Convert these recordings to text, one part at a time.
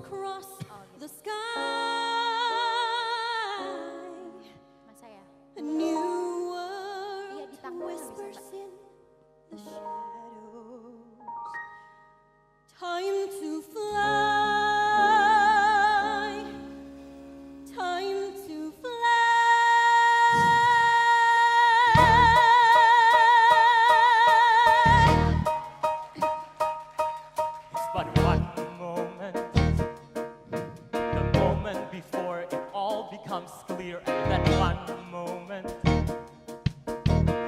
across the sky. Masa ya? A new world whispers in the shadows. Time to fly. Time to But one moment, the moment before it all becomes clear, and that one moment,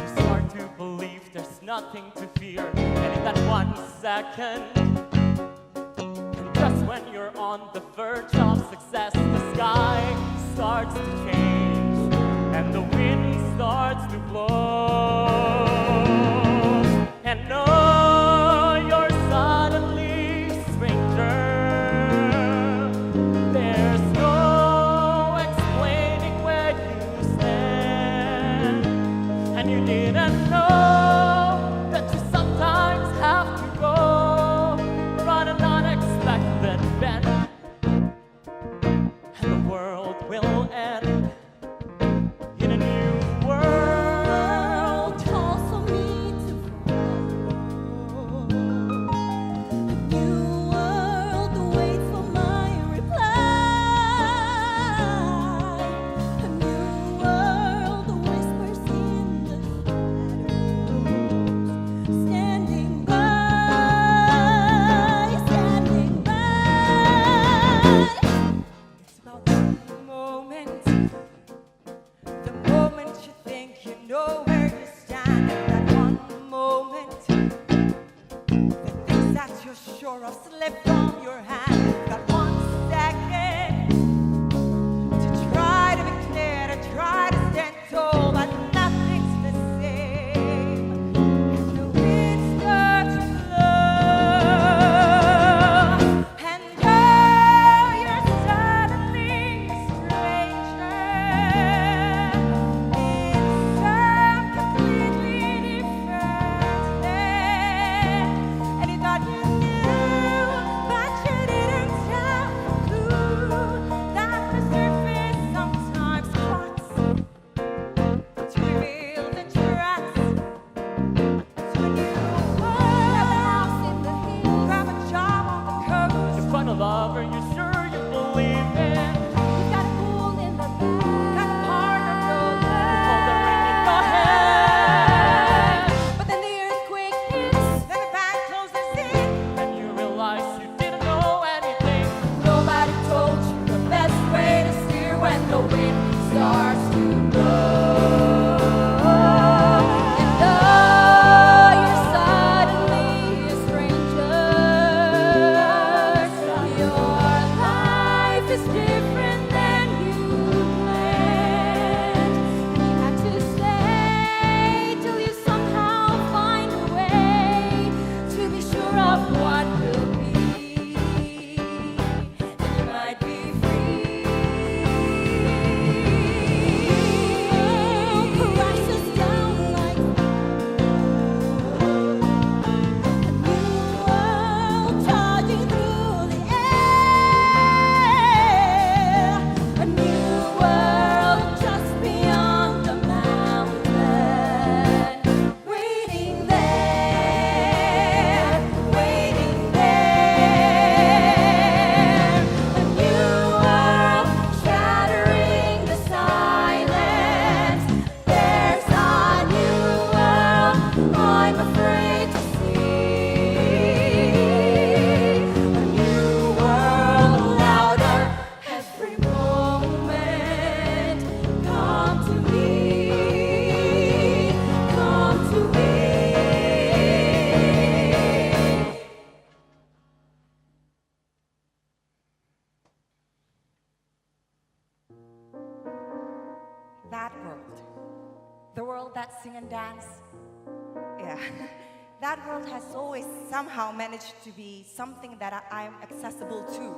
you start to believe there's nothing to fear, and in that 1 second, and just when you're on the verge of success, the sky starts to change, and the wind starts to blow, and no, you're suddenly stranger. There's no explaining where you stand, and you didn't know that you sometimes have to go run an unexpected bend, and the world will end in a new world. calls for me to follow. A new world waits for my reply. A new world whispers in the shadows. Standing by, standing by. It's about the moment you think you know where you stand. And that one moment, the things that you're sure of slip from your hand. That 1 second to try to be clear, to try to stand tall, but nothing's the same. And the wind starts to blow, and oh, you're suddenly a stranger in some completely different land. And you thought you knew, but you didn't have a clue that the surface sometimes cracks to reveal the tracks to a new world. Grab a house in the hills, grab a job on the coast. To find a lover you're sure you believe in, You got a pool in the bag, got a partner for hold the ring in your life. hand, But then the earthquake hits, then the bank closes in. and you realize you didn't know anything. Nobody told you the best way to steer when the wind starts to blow. And oh, you're suddenly a stranger. Your life is different than you planned. And you had to stay till you somehow find a way to be sure of what will be. And you might be free. Crashes down like a new world charging through the air. A new world just beyond the mountain, waiting there, waiting there. A new world shattering the silence. There's a new world I'm afraid to see. A new world louder every moment. Come to me, come to me. That world, the world that sing and dance, yeah, that world has always somehow managed to be something that I'm accessible to.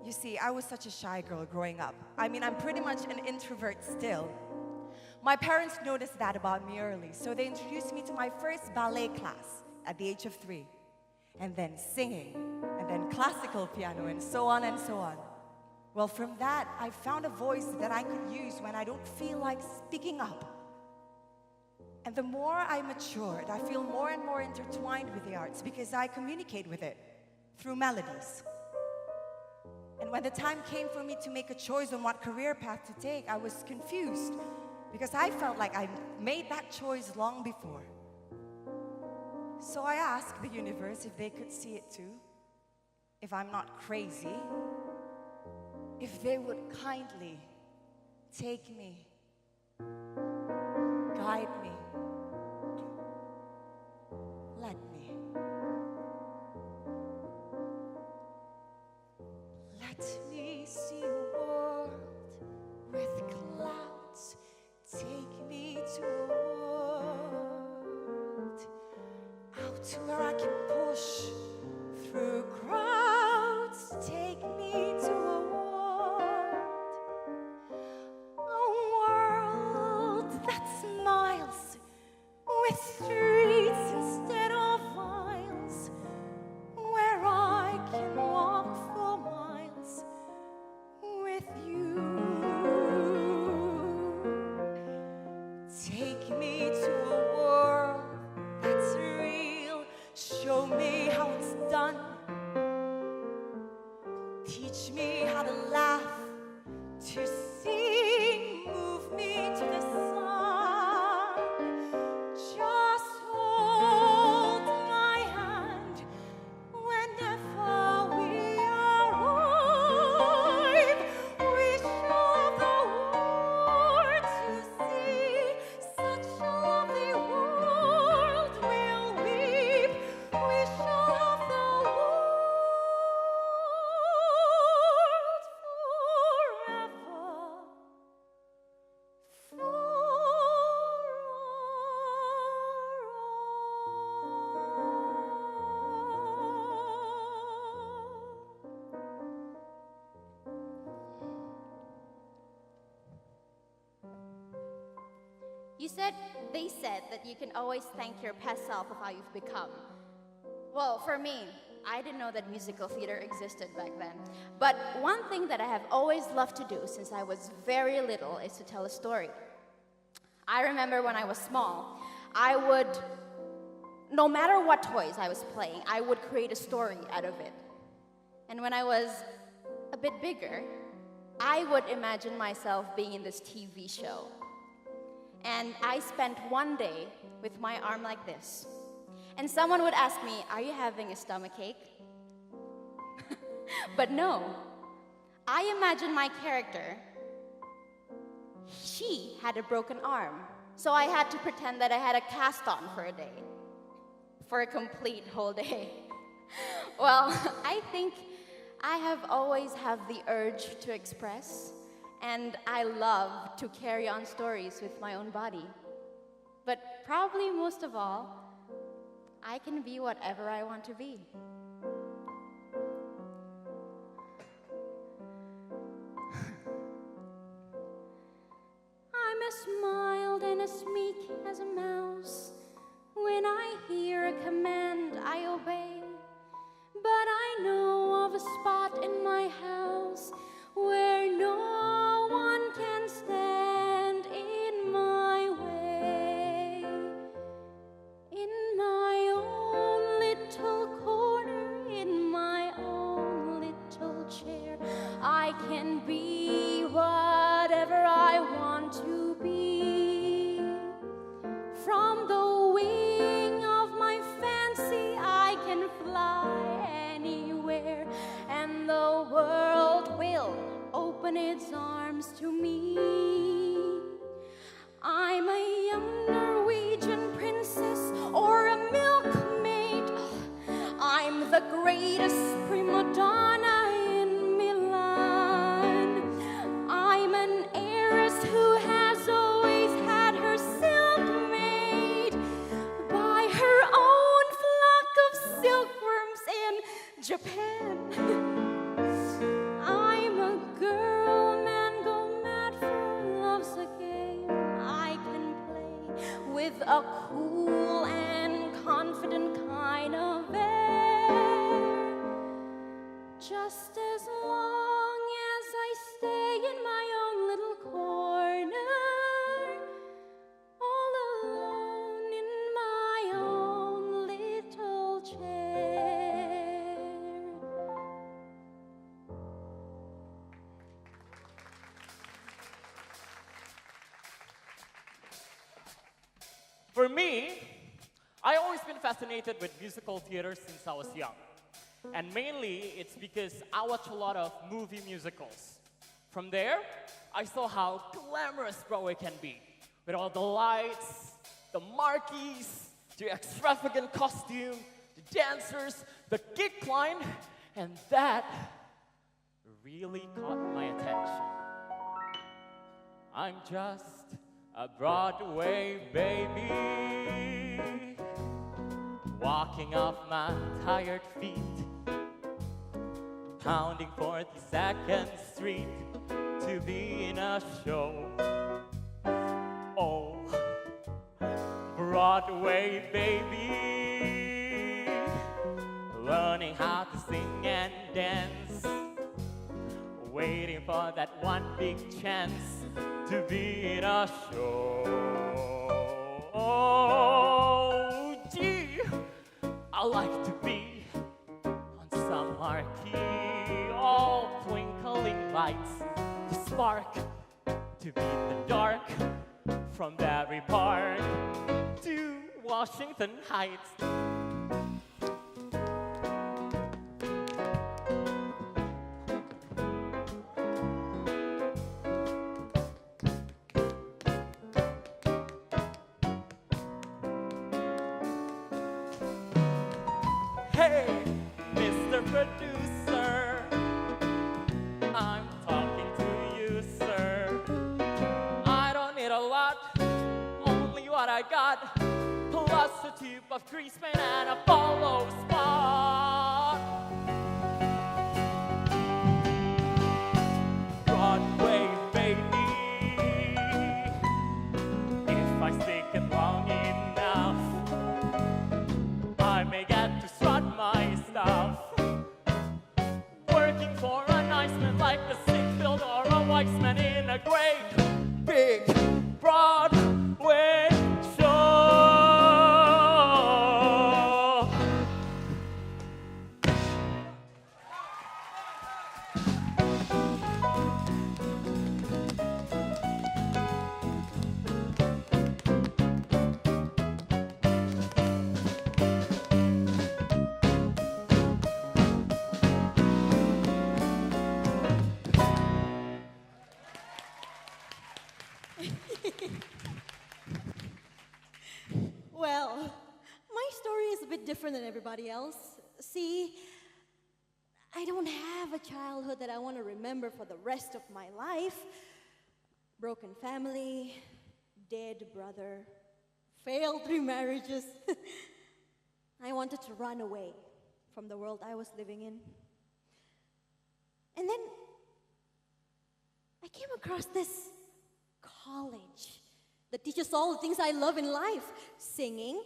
You see, I was such a shy girl growing up. I mean, I'm pretty much an introvert still. My parents noticed that about me early, so they introduced me to my first ballet class at the age of 3, and then singing, and then classical piano, and so on and so on. Well, from that, I found a voice that I could use when I don't feel like speaking up. And the more I matured, I feel more and more intertwined with the arts because I communicate with it through melodies. And when the time came for me to make a choice on what career path to take, I was confused because I felt like I made that choice long before. So I asked the universe if they could see it too, if I'm not crazy, if they would kindly take me, guide me, let me. Let me see a world with clouds. Take me to a world out to where I can push through crowds. Take me to a world that smiles with streets instead of miles, where I can walk for miles with you. Take me to a world that's real. Show me how it's done. Teach me how to laugh, to sing, move me to the sun. Just hold my hand whenever we arrive. We shall have the world to see. Such a lovely world will weep. We shall have the world They said that you can always thank your past self of how you've become. Well, for me, I didn't know that musical theater existed back then. But one thing that I have always loved to do since I was very little is to tell a story. I remember when I was small, I would, no matter what toys I was playing, I would create a story out of it. And when I was a bit bigger, I would imagine myself being in this TV show. And I spent one day with my arm like this. And someone would ask me, "Are you having a stomachache?" But no, I imagined my character. She had a broken arm. So I had to pretend that I had a cast on for a day. For a complete whole day. Well, I think I have always had the urge to express. And I love to carry on stories with my own body. But probably most of all, I can be whatever I want to be. I'm as mild and as meek as a mouse. When I hear a command, I obey. But I know of a spot in my house where no one can stand in my way. In my own little corner, in my own little chair, I can be whatever I want to be. From the wing of my fancy, I can fly anywhere, and the world will open its arms to me. I'm a young Norwegian princess or a milkmaid. I'm the greatest prima donna in Milan. I'm an heiress who has always had her silk made by her own flock of silkworms in Japan. I'm a girl, man, go mad for love's a game I can play with a cool and confident kind of air. Just as long as I stay in my own little corner, all alone in my own little chair. For me, I always been fascinated with musical theater since I was young. And mainly, it's because I watch a lot of movie musicals. From there, I saw how glamorous Broadway can be, with all the lights, the marquees, the extravagant costume, the dancers, the kick line, and that really caught my attention. I'm just a Broadway baby, walking off my tired feet, pounding 42nd Street to be in a show. Oh, Broadway baby, learning how to sing and dance, waiting for that one big chance to be in a show. Oh, gee, I like to be on some marquee, all twinkling lights, to spark, to beat the dark, from Barry Park to Washington Heights. Hey, Mr. Producer, I'm talking to you, sir. I don't need a lot, only what I got, plus a tube of grease paint and a follow spot. Broadway, baby, if I stick it long enough, I may get to strut my stuff. Working for a nice man like a sick-filled or a wise man in a great big Broadway show. Well, my story is a bit different than everybody else. See, I don't have a childhood that I want to remember for the rest of my life. Broken family, dead brother, failed 3 marriages. I wanted to run away from the world I was living in. And then I came across this college that teaches all the things I love in life: singing,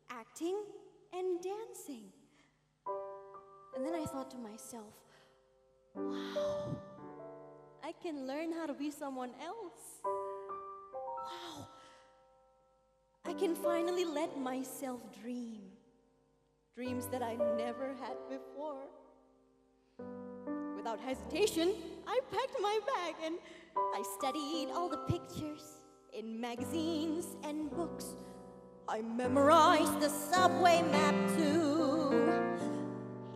acting, and dancing. And then I thought to myself, wow, I can learn how to be someone else. Wow, I can finally let myself dream. Dreams that I never had before. Without hesitation, I packed my bag and I studied all the pictures in magazines and books. I memorized the subway map too.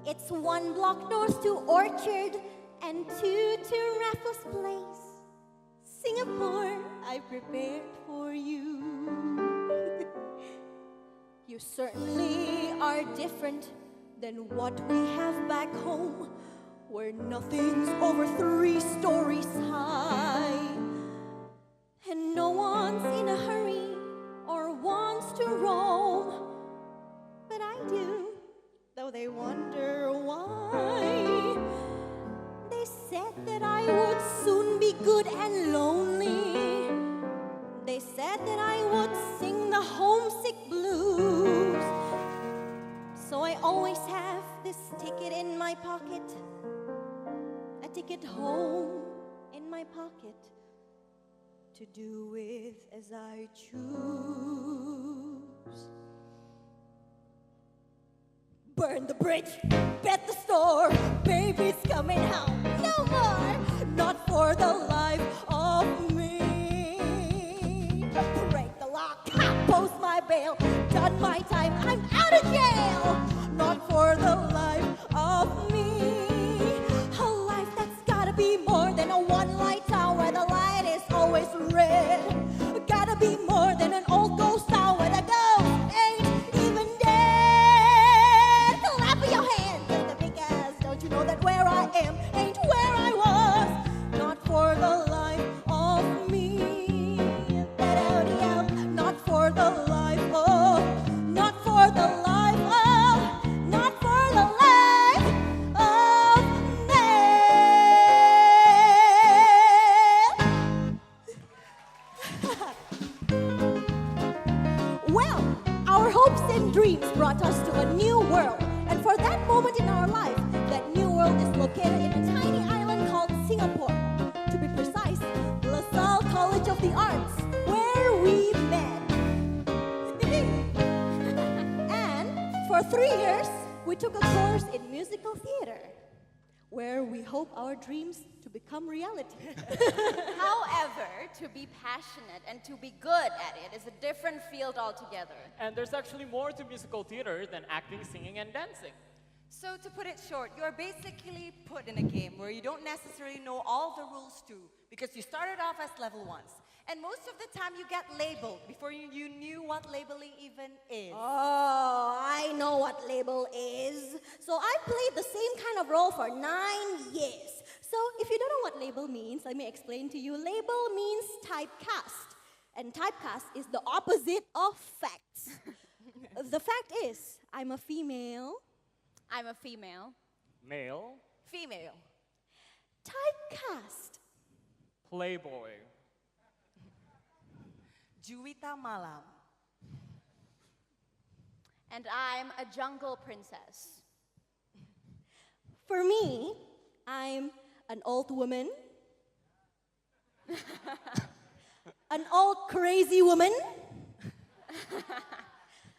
It's 1 block north to Orchard and 2 to Raffles Place. Singapore, I prepared for you. You certainly are different than what we have back home, where nothing's over 3 stories high. And no one's in a hurry or wants to roam. But I do, though they wonder why. They said that I would soon be good and lonely. They said that I would sing the homesick blues. So I always have this ticket in my pocket, ticket home in my pocket to do with as I choose. Burn the bridge, bet the store, baby's coming home. No more, not for the life of me. Break the lock, post my bail, done my time, I'm out of jail. Not for the life of me. A life that's gotta be more than a one-light town where the light is always red. Gotta be more than an old ghost town where the ghost ain't even dead. Clap your hands, just the big ass. Don't you know that where I am ain't where I was? Not for the life of me. Not for the life of, not for the life of, not for the life of man. Well, our hopes and dreams brought us to a new world. And for that moment in our life, that new world is located in a tiny island called Singapore. To be precise, La Salle College of the Arts, where we met. And for 3 years, we took a course in musical theater, where we hope our dreams to become reality. However, to be passionate and to be good at it is a different field altogether. And there's actually more to musical theater than acting, singing, and dancing. So to put it short, you're basically put in a game where you don't necessarily know all the rules to, because you started off as level 1s. And most of the time you get labeled before you knew what labeling even is. Oh, I know what label is. So I played the same kind of role for 9 years. So if you don't know what label means, let me explain to you. Label means typecast. And typecast is the opposite of facts. The fact is, I'm a female. I'm a female. Male, Female. Typecast. playboy, Juwita Malam. And I'm a jungle princess. For me, I'm an old woman. An old crazy woman.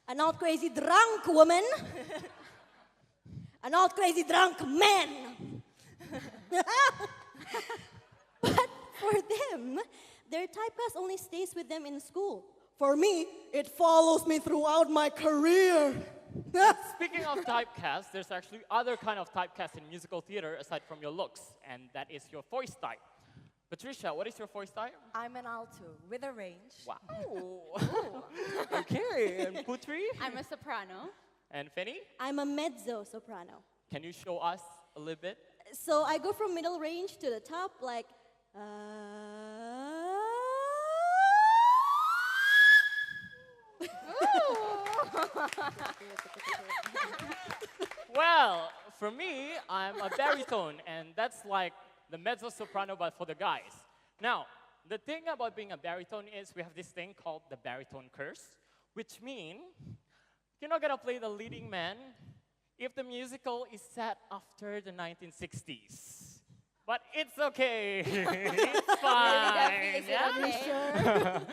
An old crazy drunk woman. An old crazy drunk man. But for them, their typecast only stays with them in school. For me, it follows me throughout my career. Speaking of typecast, there's actually other kind of typecast in musical theater aside from your looks, and that is your voice type. Patricia, what is your voice type? I'm an alto with a range. Wow. Okay, and Putri? I'm a soprano. And Fanny? I'm a mezzo-soprano. Can you show us a little bit? So I go from middle range to the top, like. Well, for me, I'm a baritone, and that's like the mezzo-soprano, but for the guys. Now, the thing about being a baritone is we have this thing called the baritone curse, which means you're not gonna play the leading man if the musical is set after the 1960s. But it's okay. It's fine. Is it Yeah? okay?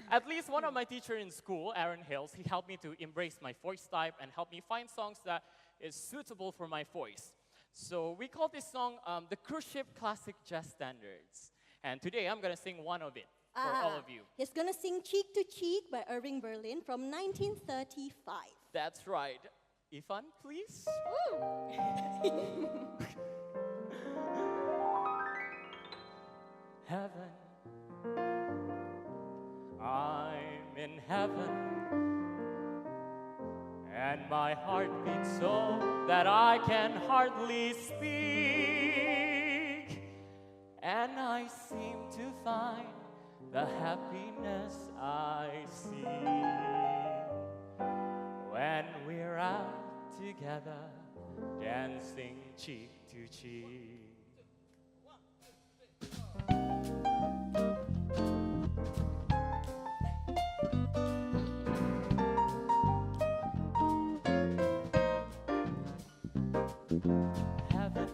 At least one of my teachers in school, Aaron Hills, he helped me to embrace my voice type and help me find songs that is suitable for my voice. So we call this song the Cruise Ship Classic Jazz Standards. And today I'm gonna sing one of it for all of you. He's gonna sing Cheek to Cheek by Irving Berlin from 1935. That's right. Ifan, please. Heaven, I'm in heaven, and my heart beats so that I can hardly speak, and I seem to find the happiness I see when we're out together, dancing cheek to cheek. Heaven,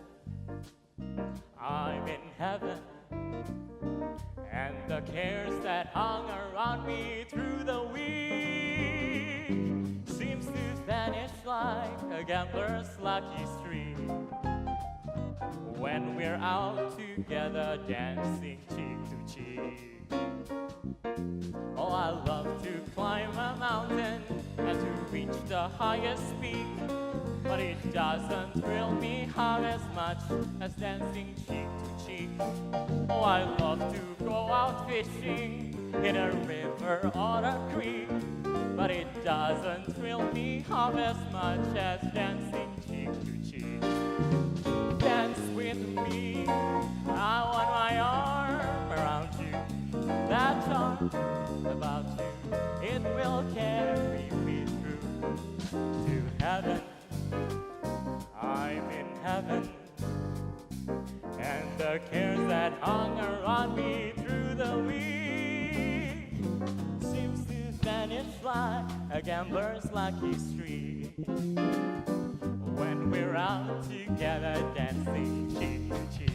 gambler's lucky streak. When we're out together dancing cheek to cheek. Oh, I love to climb a mountain and to reach the highest peak. But it doesn't thrill me half as much as dancing cheek to cheek. Oh, I love to go out fishing in a river or a creek. But it doesn't thrill me half as much as dancing cheek to cheek. Dance with me, I want my arm around you. That charm about you, it will carry me through to heaven. I'm in heaven, and the cares that hung around me through the week seems to vanish like a gambler's lucky streak. When we're out together dancing cheek to cheek.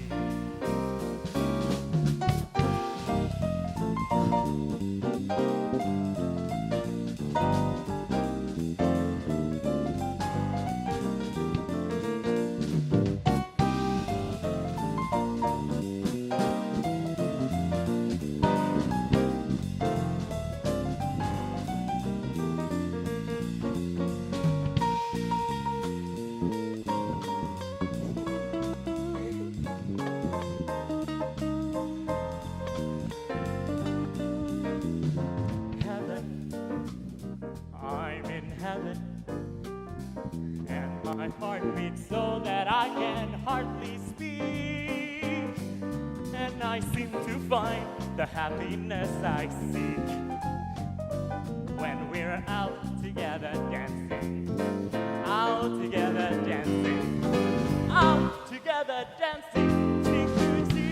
My heart beats so that I can hardly speak, and I seem to find the happiness I seek when we're out together dancing, out together dancing, out together dancing, cheek to cheek.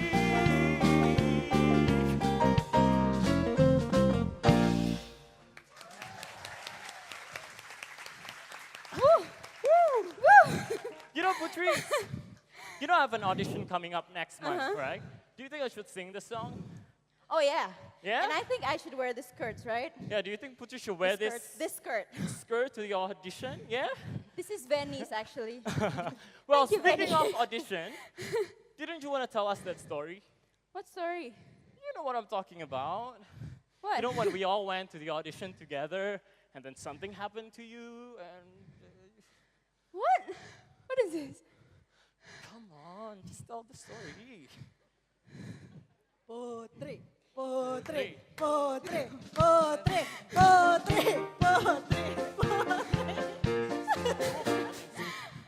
You know, Putri, you know I have an audition coming up next month, right? Do you think I should sing the song? Oh, yeah. Yeah? And I think I should wear the skirts, right? Yeah, do you think Putri should wear this This skirt. skirt to the audition? Yeah? This is Venice, actually. Well, Thank you, speaking Benny. of audition, didn't you want to tell us that story? What story? You know what I'm talking about. What? You know when we all went to the audition together and then something happened to you and... What? What is this? Come on, just tell the story. Putri, Putri, Putri, Putri, Putri, Putri,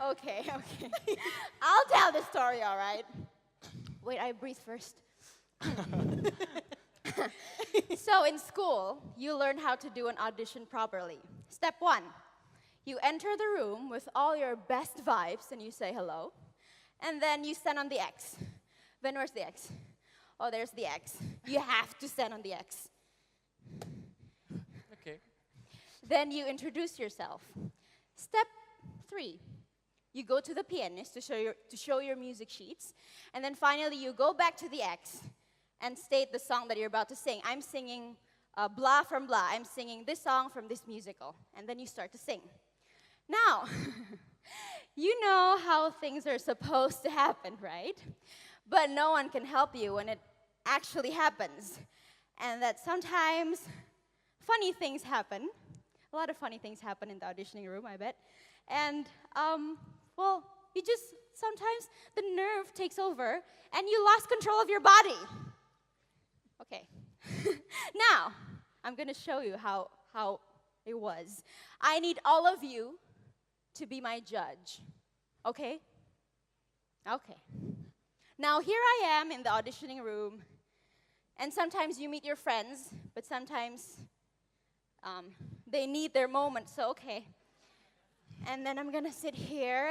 Okay. I'll tell the story, all right? Wait, I breathe first. So in school, you learn how to do an audition properly. Step 1, you enter the room with all your best vibes and you say hello. And then you stand on the X. Then where's the X? Oh, there's the X. You have to stand on the X. Okay. Then you introduce yourself. Step 3, you go to the pianist to show your music sheets. And then finally, you go back to the X and state the song that you're about to sing. I'm singing blah from blah. I'm singing this song from this musical. And then you start to sing. Now, you know how things are supposed to happen, right? But no one can help you when it actually happens. And that sometimes funny things happen. A lot of funny things happen in the auditioning room, I bet. And, well, you just, sometimes the nerve takes over and you lost control of your body. Okay. Now, I'm going to show you how it was. I need all of you to be my judge. Okay? Okay. Now, here I am in the auditioning room, and sometimes you meet your friends, but sometimes they need their moment, so okay. And then I'm gonna sit here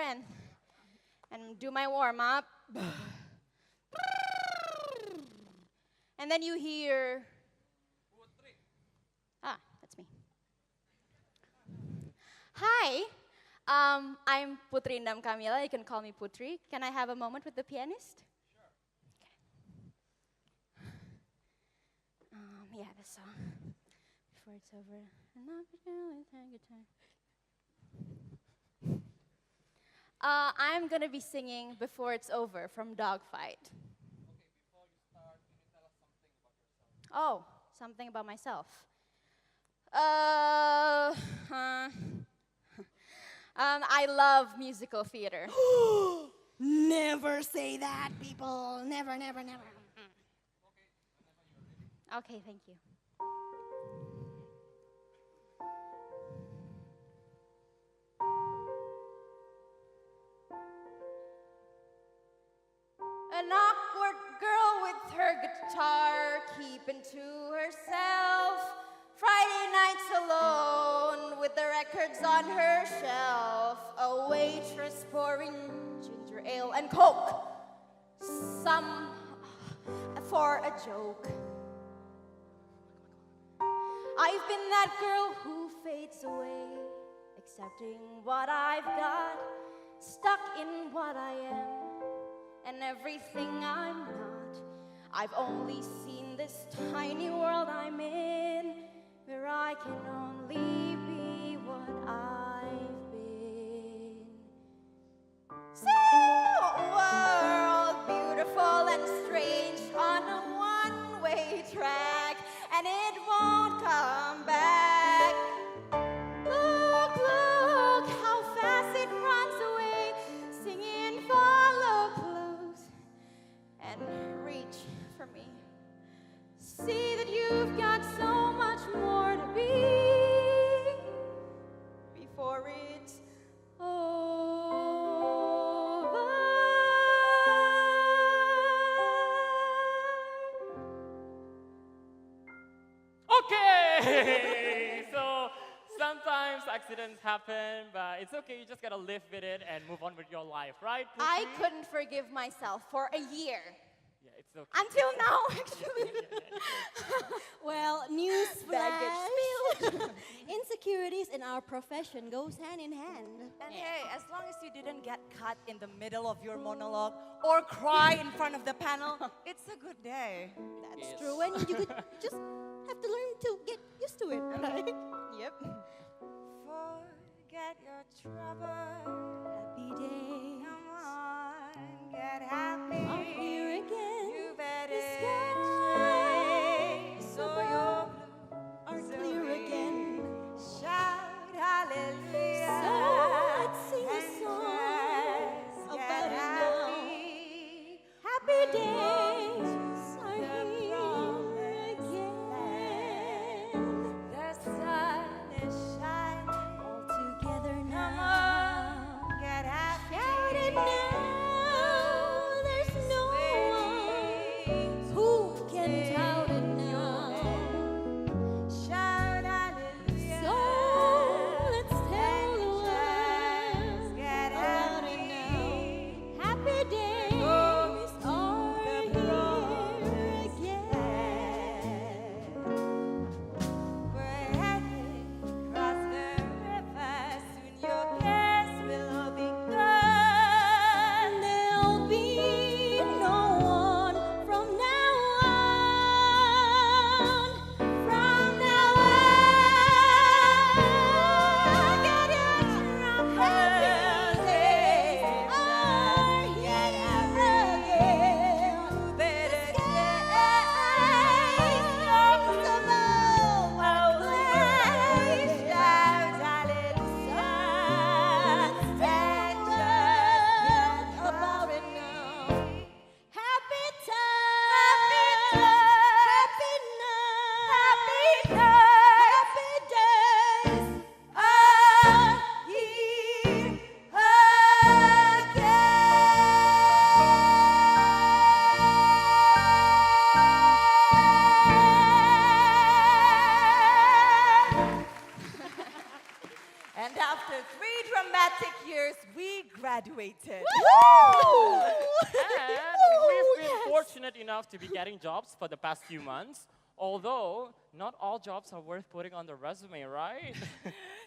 and do my warm-up. And then you hear, that's me. Hi, I'm Putri Indam Kamila. You can call me Putri. Can I have a moment with the pianist? Yeah, this song. Before it's over. I'm gonna be singing Before It's Over from Dogfight. Oh, something about myself. I love musical theater. Never say that, people. Never, never, never. Okay, thank you. An awkward girl with her guitar, keeping to herself. Friday nights alone with the records on her shelf. A waitress pouring ginger ale and coke. Some for a joke. I've been that girl who fades away, accepting what I've got, stuck in what I am, and everything I'm not. I've only seen this tiny world I'm in, where I can only be what I've been. See a world beautiful and strange on a one-way track, and it won't come back. Look, look, how fast it runs away, singing follow close and reach for me. See that you've got so much more to be before it's over. Okay! So sometimes accidents happen, but it's okay. You just gotta live with it and move on with your life, right? I Putri? couldn't forgive myself for a year. Yeah, it's okay. Until now, actually. Well, news Baggage flash. Insecurities in our profession goes hand in hand. And hey, as long as you didn't get cut in the middle of your monologue or cry in front of the panel, it's a good day. That's Yes. true. And you could just have to learn to get used to it, right? Yep. Forget your trouble. Happy day. Come on, get happy. Are here again. You better The skies so above your are blues clear away. again. Shout hallelujah. So let's sing a and song just about get it now. happy. Happy days are The here promised again. The sun is shining. All together Come now. on, get happy. Shout it now. There's no one who can doubt it now. Shout hallelujah. So let's tell the world Just get about it happy. now. Happy days are here again. We're heading across the river. Soon your cares will all be gone. There'll be no one from now on. From now on, get your troubles. Days are here again. Better About it now. Happy days are here again. And after 3 dramatic years, we graduated. And we've been fortunate enough to be getting jobs for the past few months. Although, not all jobs are worth putting on the resume, right?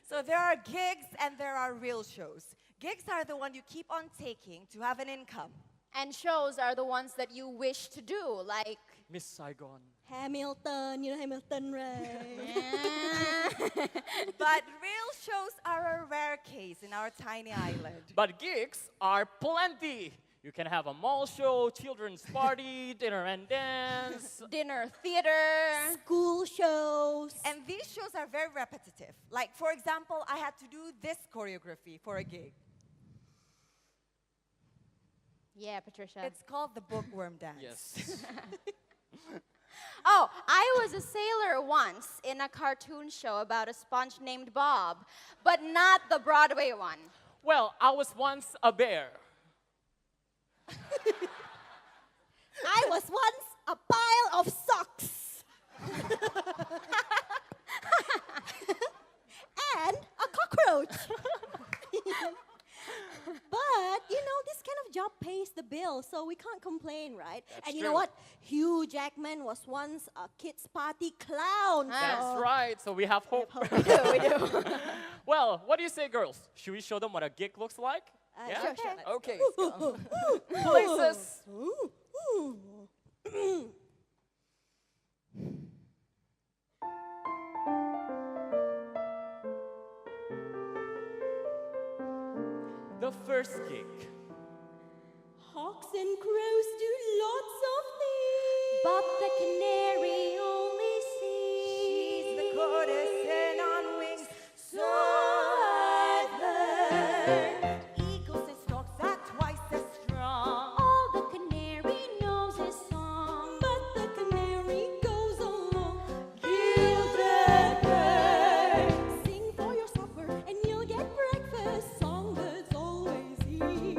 So there are gigs and there are real shows. Gigs are the one you keep on taking to have an income. And shows are the ones that you wish to do, like Miss Saigon. Hamilton, you know Hamilton, right? But real shows are a rare case in our tiny island. But gigs are plenty. You can have a mall show, children's party, dinner and dance. Dinner theater. School shows. And these shows are very repetitive. Like, for example, I had to do this choreography for a gig. Yeah, Patricia. It's called the bookworm dance. Yes. Oh, I was a sailor once in a cartoon show about a sponge named Bob, but not the Broadway one. Well, I was once a bear. I was once a pile of socks. And a cockroach. But, you know, this kind of job pays the bill, so we can't complain, right? That's and you know true. what? Hugh Jackman was once a kids' party clown. That's so- right, so we have hope. We do. Well, what do you say, girls? Should we show them what a gig looks like? Sure, sure. Okay. Places. The first gig. Hawks and crows do lots of things. But the canary only She's sings. the courtesan on wings, so I've heard. Eagles and storks are twice as strong. All the canary knows is song. But the canary goes along. Gilded bird. Sing for your supper and you'll get breakfast. Songbirds always eat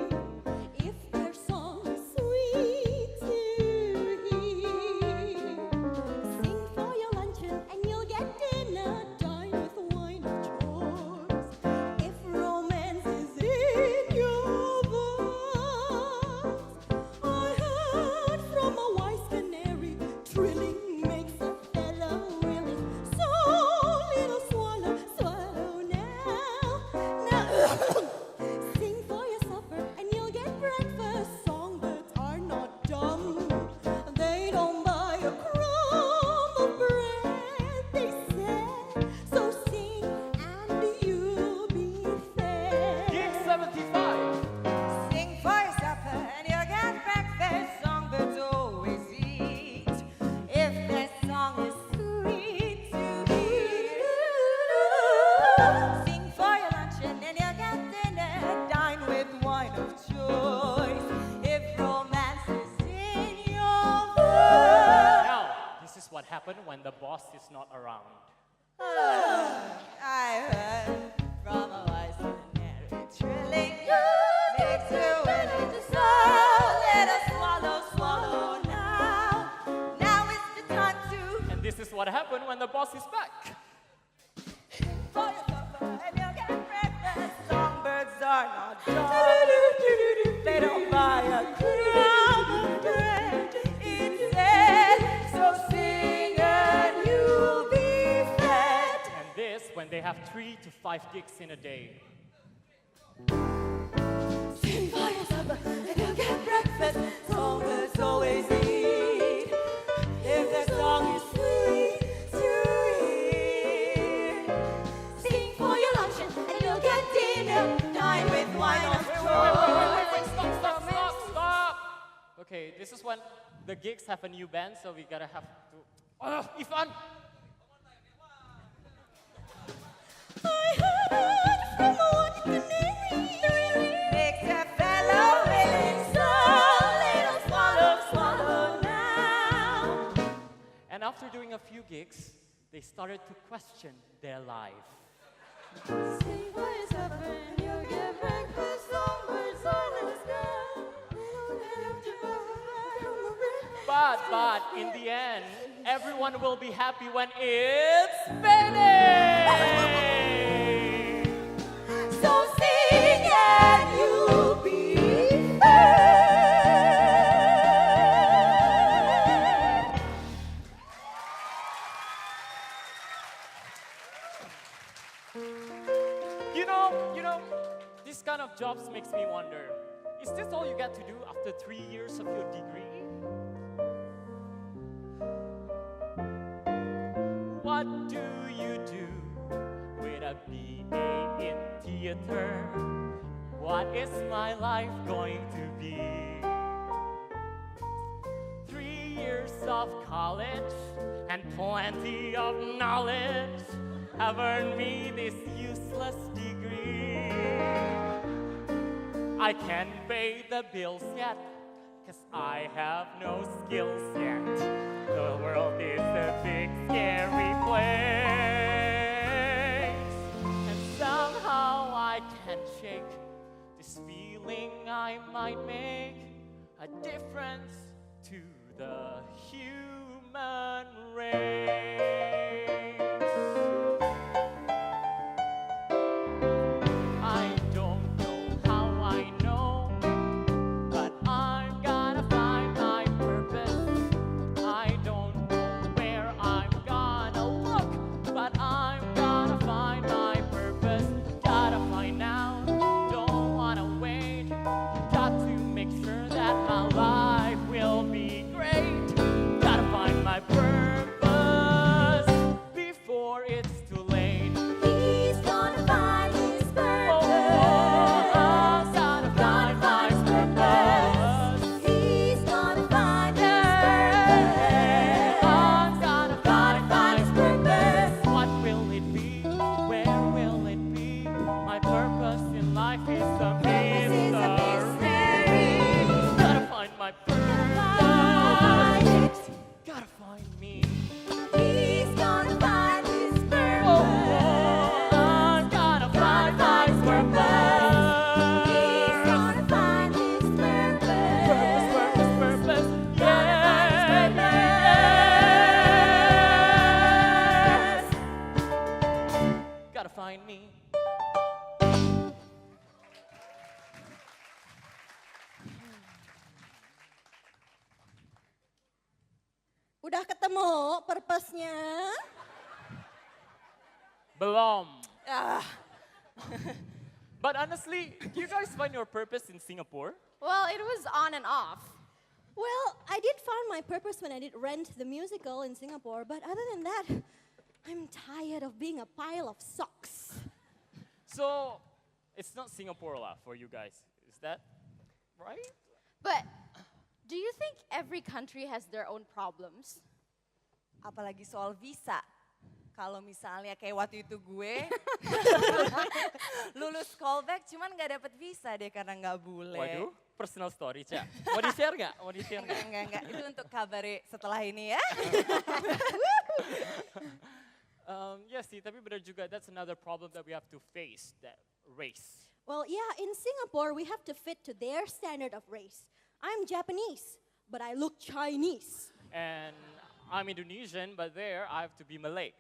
if their song is sweet to hear. Sing for your luncheon and you'll get dinner. Dine with wine of choice if romance is in your voice. I heard from a wise canary, trilling makes a fellow willing. So little swallow, swallow now. Now sing for your supper and you'll get breakfast. Songbirds are not dumb. They don't buy a crumb of bread, they said. So sing and you'll be fed. Gig 75. Sing for your supper and you'll get breakfast. Songbirds always eat if their song is sweet to hear. Sing for your luncheon and you'll get dinner. Dine with wine of choice if romance is in your voice. Now, this is what happened when the boss is not around. I heard from a wise canary, trilling makes you willing to sow. Let us swallow, swallow now. Now is the time to And this is what happened when the boss is back. for your supper and you'll get breakfast. Songbirds are not dumb. They don't buy a crumb of bread. Instead, so sing and you'll be fed. And this when they have 3 to 5 gigs in a day. Sing for your supper and you'll get breakfast. Songbirds always eat if their song is sweet to hear. Sing for your luncheon and you'll get dinner. Dine with wine of choice. Stop. Okay, this is when the gigs have a new band, so we gotta have to. Ivan! I heard from one canary. Makes a fellow willing, so little swallow, swallow now. And after doing a few gigs, they started to question their life. Sing for your supper and you'll get breakfast. Songbirds always But in the end, everyone will be happy when it's finished! So sing and you'll be fed. You know, this kind of jobs makes me wonder, is this all you get to do after 3 years of your degree? theater, what is my life going to be? 3 years of college and plenty of knowledge have earned me this useless degree. I can't pay the bills yet, 'cause I have no skills yet. The world is a big scary place, and somehow I can't shake this feeling I might make a difference to the human race. I don't know how I know, but I'm gonna find my purpose. I don't know where I'm gonna look, but I'm gonna find my purpose. Gotta find now, don't wanna wait. Got to make sure that my life will be great. Gotta find my purpose before it's too late. He's gonna find his Oh, purpose. I'm gotta find my purpose. He's gonna find his purpose. I'm gonna find my purpose. What will it be? Where will it be? My purpose in life is a mystery. Gotta find my purpose. Gotta find me. He's gonna find his Oh, purpose. I'm gonna find my He's purpose. gonna find his purpose. Purpose. Yes. Gotta find me. Udah ketemu purpose-nya? Belum. Ah, But honestly, do you guys find your purpose in Singapore? Well, it was on and off. Well, I did find my purpose when I did Rent the musical in Singapore, but other than that, I'm tired of being a pile of socks. So, it's not Singapore lah for you guys. Is that right? But do you think every country has their own problems? apalagi soal visa. Kalau misalnya kayak waktu itu gue lulus callback cuman nggak dapet visa deh karena nggak bule. Waduh, personal story, Ca. Mau di-share nggak? Mau di-share nggak? Enggak. Itu untuk Cabaret setelah ini ya. Ya sih, tapi benar juga, that's another problem that we have to face, that race. Well, yeah, in Singapore, we have to fit to their standard of race. I'm Japanese, but I look Chinese. And I'm Indonesian, but there I have to be Malay.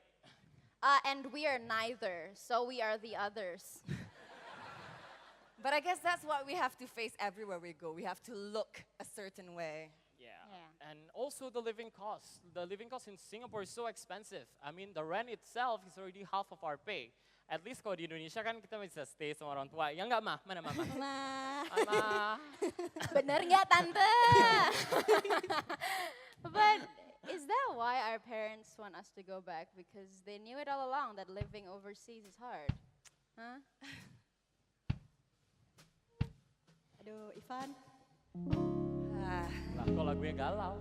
And we are neither, so we are the others. But I guess that's what we have to face everywhere we go. We have to look a certain way. Yeah. Yeah. And also the living cost. The living cost in Singapore is so expensive. I mean, the rent itself is already half of our pay. At least kalau di Indonesia kan kita bisa stay sama orang tua. Ya nggak, Mah? Mana Mama? Nah, Mama. Bener nggak, Tante? But is that why our parents want us to go back? Because they knew it all along that living overseas is hard. Huh? aduh, Ivan. Ah, Lah, kok lagunya galau?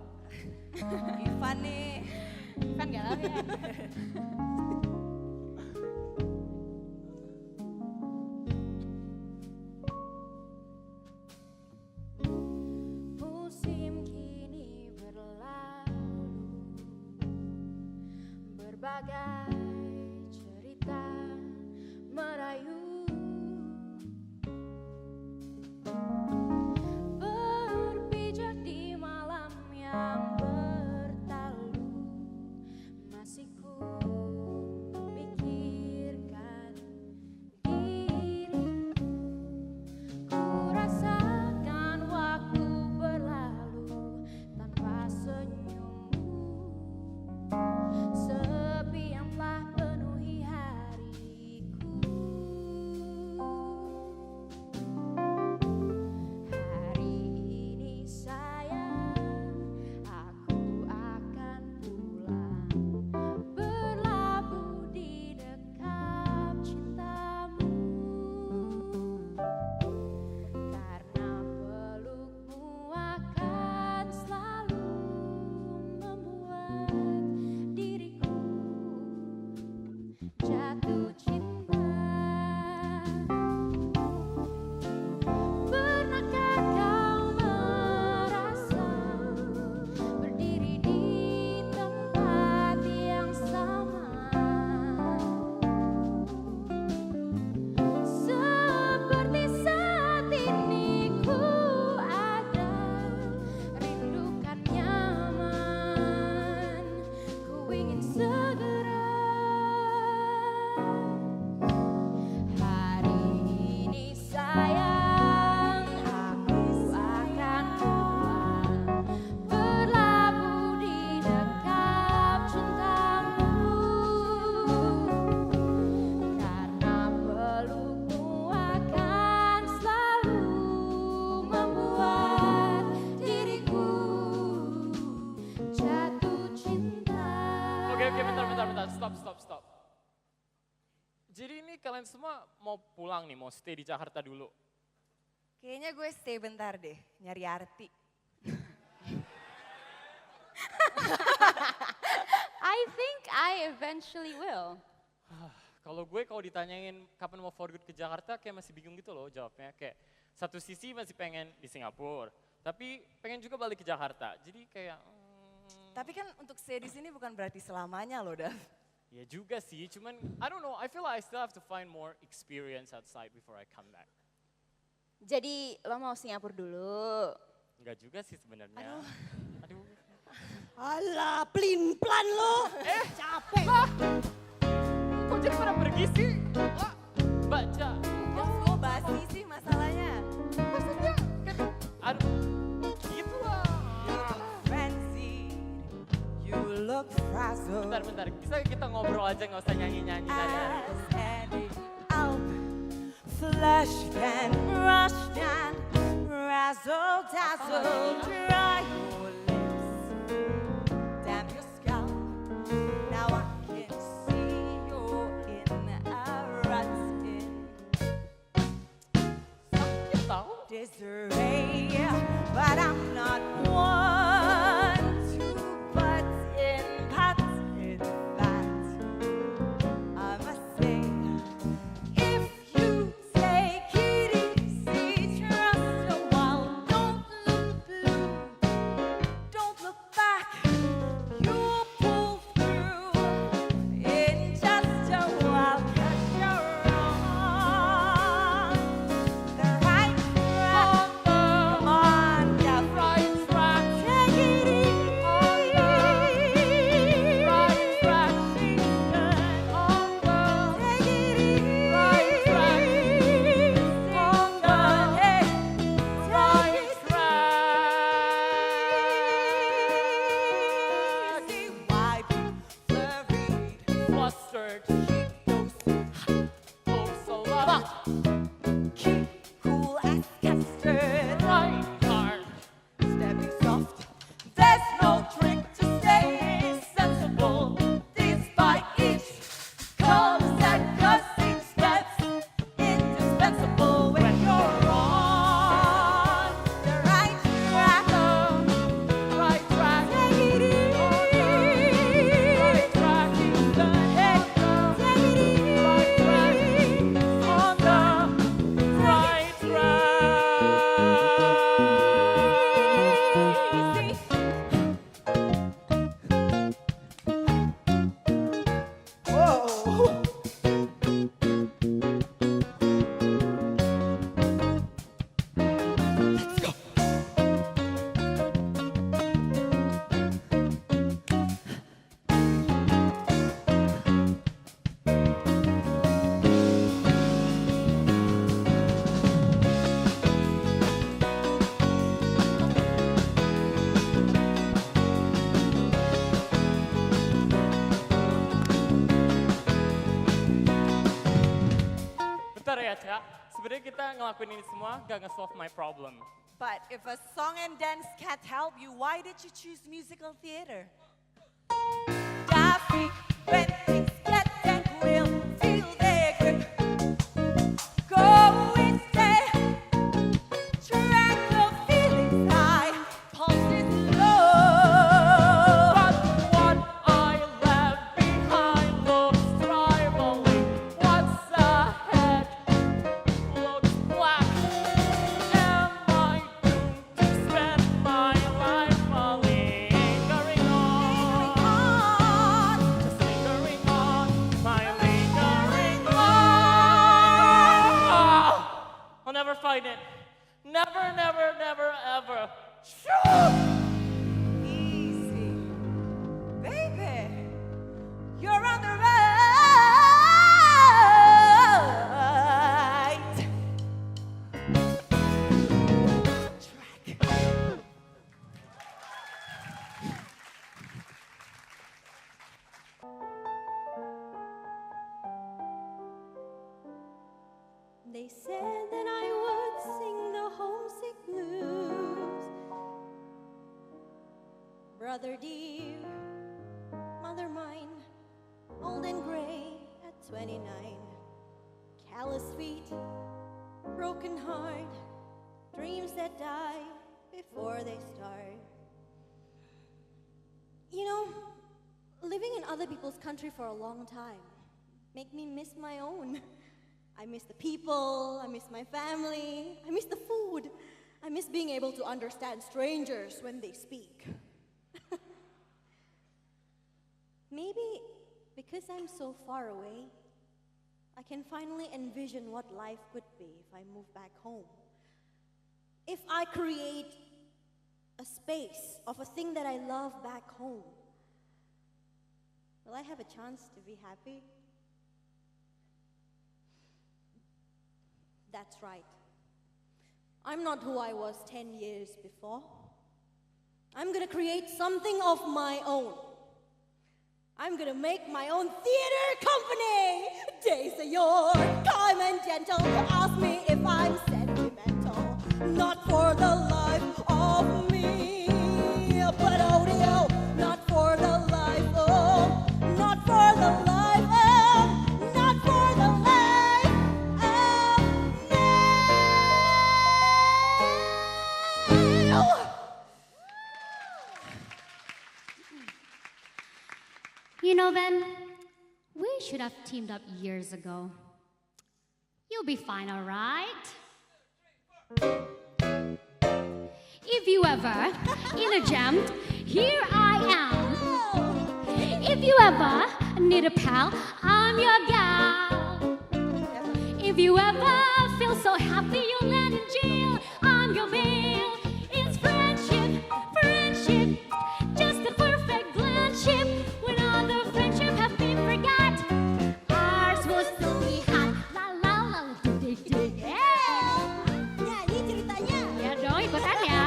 Ivan nih. Kan galau ya? Musim kini berlalu, berbagai cerita merayu. Berpijak di malam yang bertalu, masih ku memikirkan dirimu. Ku rasakan waktu berlalu tanpa senyummu, sepi yang telah penuhi hariku. Hari ini sayang, stop. Jadi ini kalian semua mau pulang nih, mau stay di Jakarta dulu? Kayaknya gue stay bentar deh, nyari arti. I think I eventually will. Kalau gue kalau ditanyain kapan mau for good ke Jakarta kayak masih bingung gitu loh jawabnya. Kayak satu sisi masih pengen di Singapura, tapi pengen juga balik ke Jakarta. Jadi kayak... Tapi kan untuk stay di sini bukan berarti selamanya loh, Dav. Ya juga sih, cuman I don't know, I feel like I still have to find more experience outside before I come back. Jadi lo mau Singapura dulu? Enggak juga sih sebenarnya. Aduh. Alah, pelin-pelan lo. Capek. Kok jadi pada pergi sih? Lah, baca. Kok gue basi sih masalahnya? Maksudnya, kan, aduh, gitu lah. Frenzy, you look frazzled. Bentar, bisa kita ngobrol aja nggak usah nyanyi-nyanyi tadi. As any Alp, flushed and brushed and razzle dazzle, dry your lips, damn your scalp. Now I can see you're in a rut in Sakit tau. disarray, but I'm not one to butt in pots. In fact, I must say, if you take it easy, trust a while, don't look blue, don't look back, you'll pull through in just a while, 'cause you're on the right track. Come on, Jeff, right track, take it easy, right track, be good, on the take it easy, right track, on the hey, take it easy, wipe, flurried, Flustered, keep those oh so loud. keep cool as custard, Right hard. stepping soft. There's no trick to staying sensible, despite each cul-de-sac, 'cause each step's indispensable when you're on the right track. Right track. Take it easy, Right track. hey, take it easy, Right track. On the right Whoa. Bentar ya, Cak. Sebenarnya kita ngelakuin ini semua gak nge-solve my problem. But if a song and dance can't help you, why did you choose musical theater? Daffy, when things get dank, we'll feel their grip. Go instead, track the feelings high, pulse is low. But what I left behind looks tribally. What's ahead looks black. Am I doomed to spend my life lingering on? Just lingering on, my lingering on. I'll never find it. Never, never, never, ever. Easy, baby, you're on the right track. They said that I would sing the homesick blues. Brother dear, mother mine, old and gray at 29. Callous feet, broken heart, dreams that die before they start. You know, living in other people's country for a long time make me miss my own. I miss the people, I miss my family, I miss the food. I miss being able to understand strangers when they speak. Maybe because I'm so far away, I can finally envision what life would be if I move back home. If I create a space of a thing that I love back home, will I have a chance to be happy? That's right. I'm not who I was 10 years before. I'm gonna create something of my own. I'm gonna make my own theater company. Days are yours, kind and gentle. Ask me if I'm sentimental. Not for the life of me, but oh dear, not for the life of, not for the life of, not for the life of me. You know, Ben, we should have teamed up years ago. You'll be fine, all right? If you ever in a jam, here I am. If you ever need a pal, I'm your gal. If you ever feel so happy you'll land in jail, I'm your bail. It's friendship, friendship, just the perfect blendship. When other friendship have been forgot, ours will still be hot. La la la, do do do. Nyanyi ceritanya. Ya dong, ikutan ya.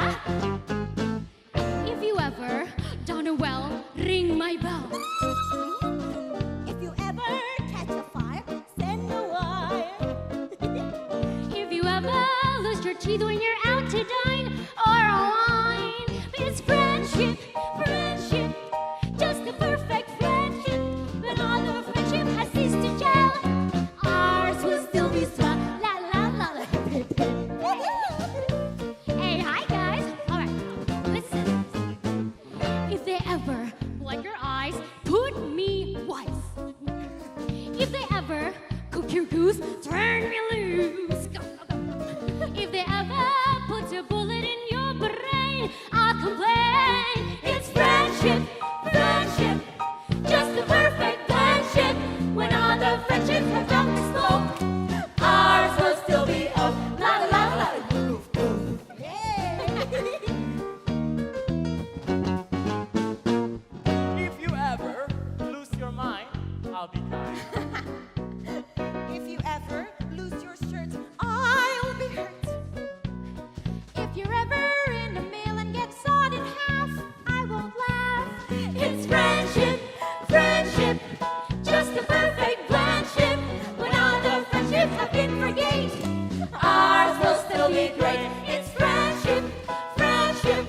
If you ever done a well, ring my bell. If you ever catch a fire, send a wire. If you ever lose your teeth when you're out to dine or a wine, it's friendship, friendship, just the perfect friendship. When all the friendship has ceased to gel, ours will still be swell. La la la la. Hey, hi guys. All right, listen. If they ever blind your eyes, put me wise. If they ever cook your goose, turn me loose. Go, go, go. If they ever put a bullet in your brain, I'll complain. It's friendship, friendship, just the perfect friendship. When all the friendships have gone to smoke, ours will still be up. La la la la. Goof, goof. If you ever lose your mind, I'll be kind. If you ever lose your shirt, I'll be hurt. If you're ever in the middle and get sawed in half, I won't laugh. It's friendship, friendship, just the perfect friendship. When all the friendships have been forgate, ours will still be great. It's friendship, friendship,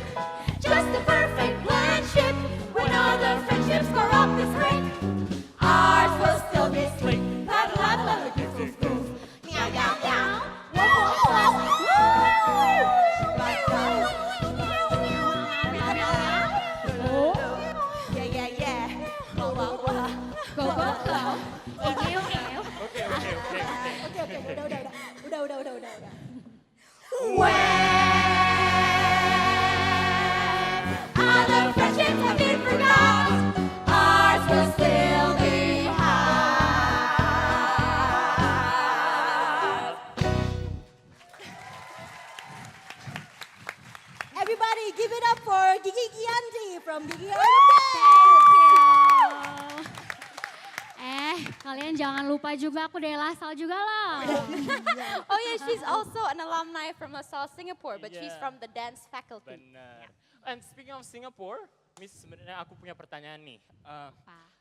just the perfect friendship. When all the friendships grow up this break, ours will still be slick. La la la la, goof goof goof. Meow meow meow. Woof woof woof. Yeah, yeah, yeah. Wah, wah, wah. Go go go. Ew ew ew. Okay. Oke, udah. Other friendships have been forgot, ours will still be hot. Everybody give it up for Gigi Gianti from Gigi Thank Gianti. you. Kalian jangan lupa juga aku dari Lasal juga loh. Oh yeah, she's also an alumni from LaSalle, Singapore, but she's Yeah. from the dance faculty. Benar. And speaking of Singapore, Miss, sebenarnya aku punya pertanyaan nih.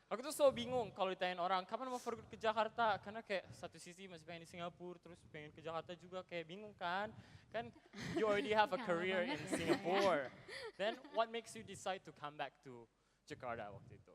Aku tuh selalu bingung kalau ditanyain orang, kapan mau for good ke Jakarta? Karena kayak satu sisi masih pengen di Singapura, terus pengen ke Jakarta juga kayak bingung kan? Kan you already have a career in Singapore. Then what makes you decide to come back to Jakarta waktu itu?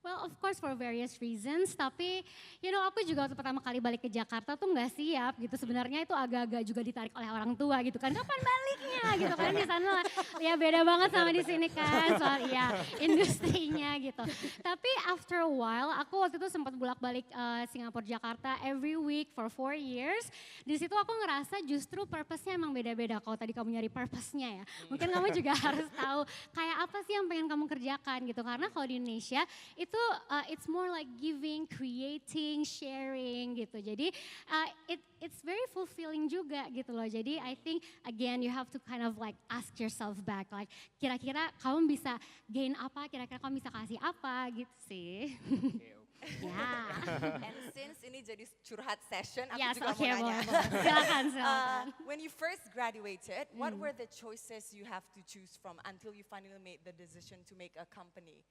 Well, of course for various reasons, tapi aku juga waktu pertama kali balik ke Jakarta tuh nggak siap gitu. Sebenarnya itu agak-agak juga ditarik oleh orang tua gitu kan. Kapan baliknya gitu kan di sana ya beda banget sama di sini kan soal industrinya gitu. Tapi after a while aku waktu itu sempat bolak-balik Singapura Jakarta every week for 4 years. Di situ aku ngerasa justru purpose-nya emang beda-beda. Kalau tadi kamu nyari purpose-nya ya, mungkin kamu juga harus tahu kayak apa sih yang pengen kamu kerjakan gitu. Karena kalau di Indonesia itu it's more like giving, creating, sharing gitu. Jadi it's very fulfilling juga gitu loh. Jadi I think again you have to kind of like ask yourself back like kira-kira kamu bisa gain apa, kira-kira kamu bisa kasih apa gitu sih. Ya. And since ini jadi curhat session, aku Yes, juga okay, mau nanya. silakan. When you first graduated, what were the choices you have to choose from until you finally made the decision to make a company?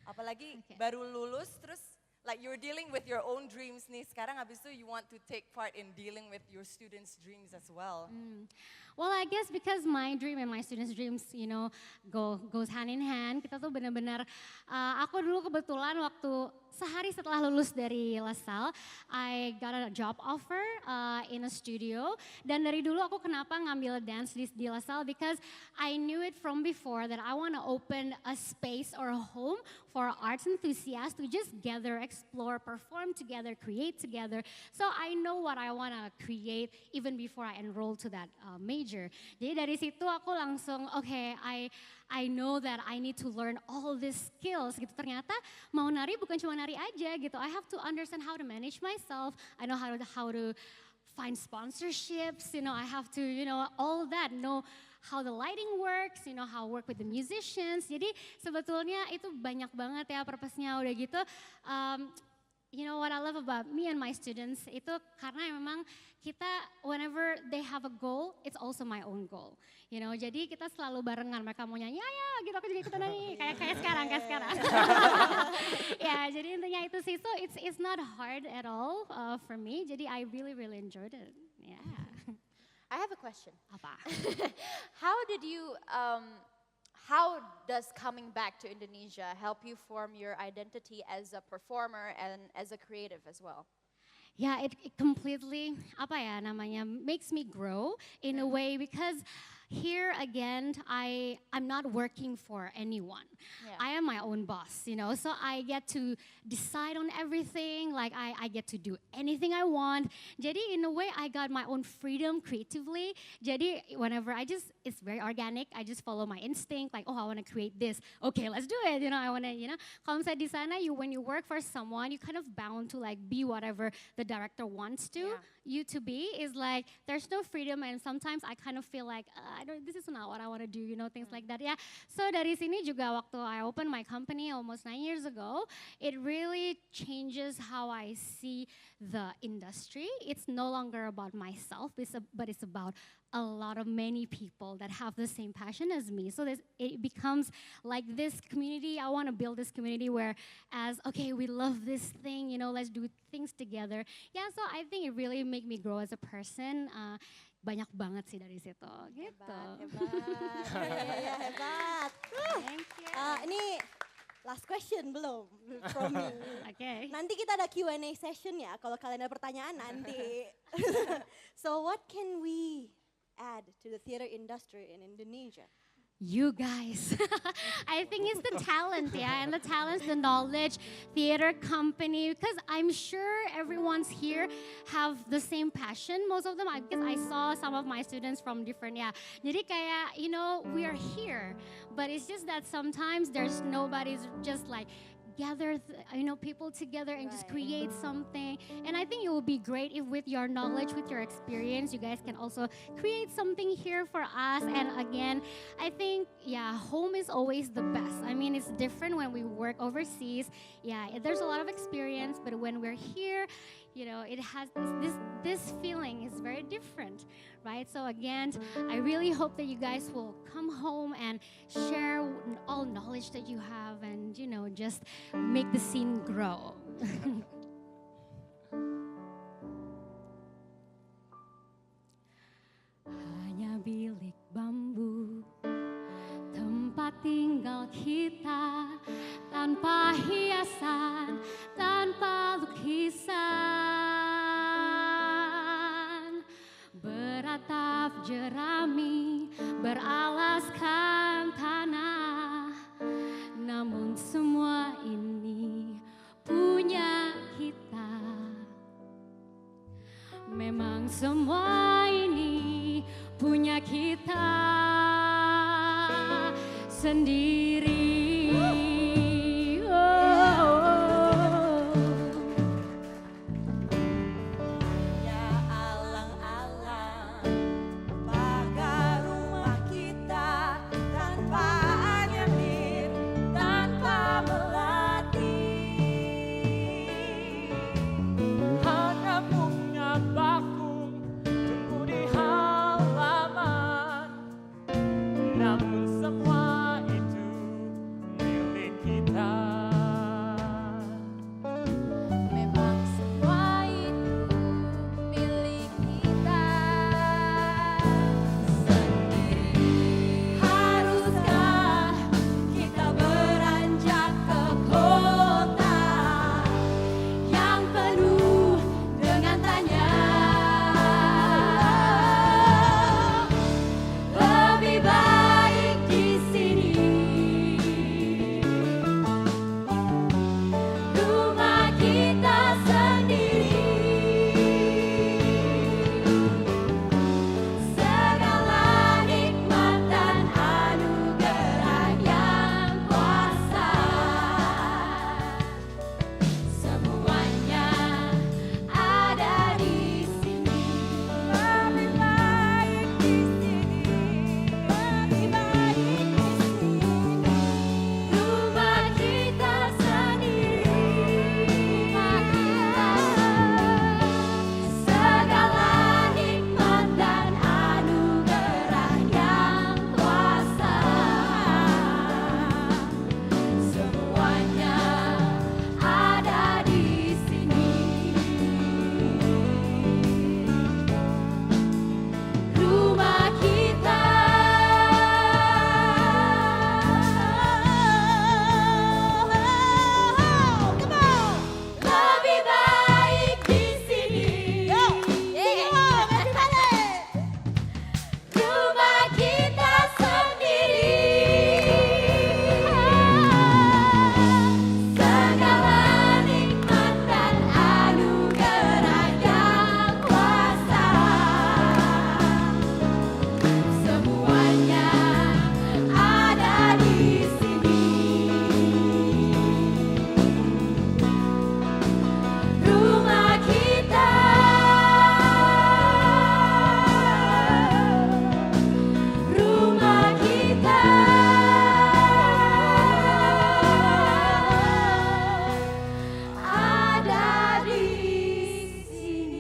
Apalagi baru lulus terus like you're dealing with your own dreams nih. Sekarang habis itu you want to take part in dealing with your students' dreams as well. Well, I guess because my dream and my students' dreams, goes hand in hand. Kita tuh benar-benar, aku dulu kebetulan waktu sehari setelah lulus dari LaSalle, I got a job offer in a studio. Dan dari dulu aku kenapa ngambil dance di LaSalle because I knew it from before that I want to open a space or a home for arts enthusiasts to just gather, explore, perform together, create together. So I know what I want to create even before I enroll to that major. Jadi dari situ aku langsung I know that I need to learn all these skills gitu. Ternyata mau nari bukan cuma nari aja gitu. I have to understand how to manage myself. I know how to find sponsorships. I have to all that. Know how the lighting works. How work with the musicians. Jadi sebetulnya itu banyak banget ya purpose-nya udah gitu. What I love about me and my students itu karena memang kita whenever they have a goal, it's also my own goal. Jadi kita selalu barengan. Mereka mau nyanyi, ya gitu aku juga ikutan nyanyi kayak sekarang. Ya, jadi intinya itu sih. So it's not hard at all for me. Jadi I really enjoyed it. Yeah. I have a question. Apa? How does coming back to Indonesia help you form your identity as a performer and as a creative as well? Yeah, it completely makes me grow in a way because here again I'm not working for anyone. Yeah. I am my own boss, so I get to decide on everything, like I get to do anything I want. Jadi in a way I got my own freedom creatively. Jadi whenever it's very organic, I just follow my instinct, like I want to create this. Okay, let's do it. I want to, kalau misalnya di sana when you work for someone, you kind of bound to like be whatever the director wants you to be. Is like there's no freedom, and sometimes I kind of feel like this is not what I want to do, things like that. Yeah. So dari sini juga waktu I opened my company almost 9 years ago, it really changes how I see the industry. It's no longer about myself, but it's about a lot of many people that have the same passion as me. So it becomes like this community. I want to build this community where we love this thing, let's do things together. Yeah, so I think it really made me grow as a person. Banyak banget sih dari situ, gitu. Hebat. Thank you. Ini last question belum from me. Okay. Nanti kita ada Q&A session ya, kalau kalian ada pertanyaan nanti. So what can we add to the theater industry in Indonesia? You guys. I think it's the talent, and the talent, the knowledge, theater company, because I'm sure everyone's here have the same passion, most of them, because I saw some of my students from different, Jadi kayak, we are here, but it's just that sometimes there's nobody's just like, gather people together and just create something. And I think it will be great if with your knowledge, with your experience, you guys can also create something here for us. And again, I think home is always the best. I mean, it's different when we work overseas. There's a lot of experience, but when we're here, it has this feeling is very different, right? So again, I really hope that you guys will come home and share all knowledge that you have and, just make the scene grow. Hanya bilik bambu, tempat tinggal awal kita tanpa hiasan, tanpa lukisan, beratap jerami, beralaskan tanah. Namun semua ini punya kita. Memang semua ini punya kita sendiri. Ya alang-alang pagar rumah kita tanpa nyemir, tanpa melatih. Hanya punya bakung tunggu di halaman. Namun semua itu milik kita. Memang semua itu milik kita sendiri. Haruskah kita beranjak ke kota yang penuh dengan tanya? Lebih baik di sini. Rumah kita sendiri. Segala nikmat dan anugerah yang kuasa, semuanya ada di sini. Lebih baik di sini, lebih baik di sini. Rumah kita sendiri. Rumah kita. Segala nikmat dan anugerah yang kuasa, semuanya ada di sini. Rumah kita. Come on! Lebih baik di sini. Rumah kita sendiri. Segala nikmat dan anugerah yang kuasa, semuanya ada di sini. Rumah kita. Rumah kita ada di sini.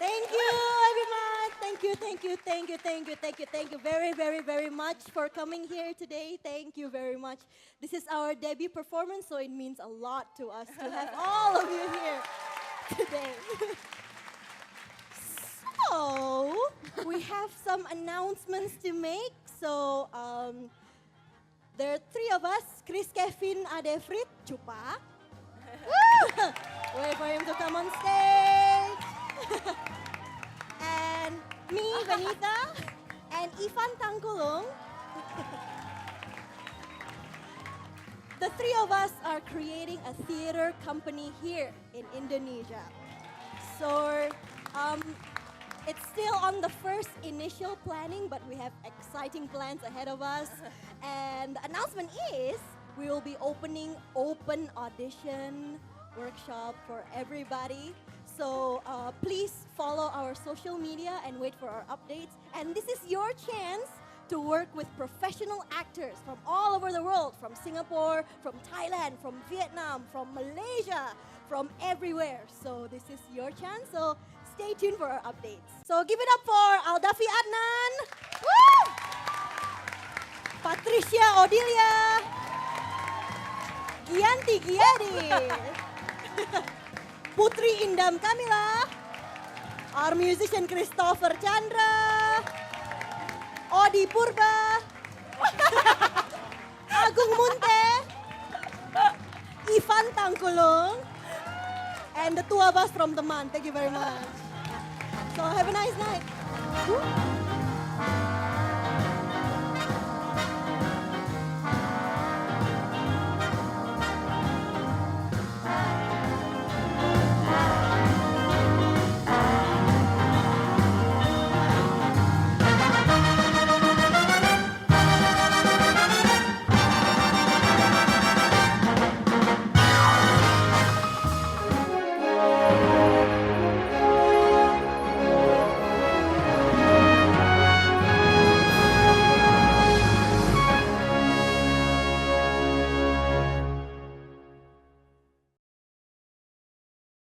Thank you, everyone. Thank you very, very, very much for coming here today. Thank you very much. This is our debut performance, so it means a lot to us to have all of you here today. So, we have some announcements to make. So, there are three of us, Chris, Kevin, Adefrit, Chupa. Wait for him to come on stage. And me, Vanita, and Ivan Tangkulung. The three of us are creating a theater company here in Indonesia. So, it's still on the first initial planning, but we have exciting plans ahead of us. And the announcement is we will be opening open audition workshop for everybody. So please follow our social media and wait for our updates. And this is your chance to work with professional actors from all over the world, from Singapore, from Thailand, from Vietnam, from Malaysia, from everywhere. So this is your chance. So stay tuned for our updates. So give it up for Aldafi Adnan, woo! Patricia Odilia, Gianti Giadi, Putri Indam Kamila, our musician Christopher Chandra, Odi Purba, Agung Munte, Ivan Tangkulung, and the two of us from TEMAN. Thank you very much. So have a nice night. Woo.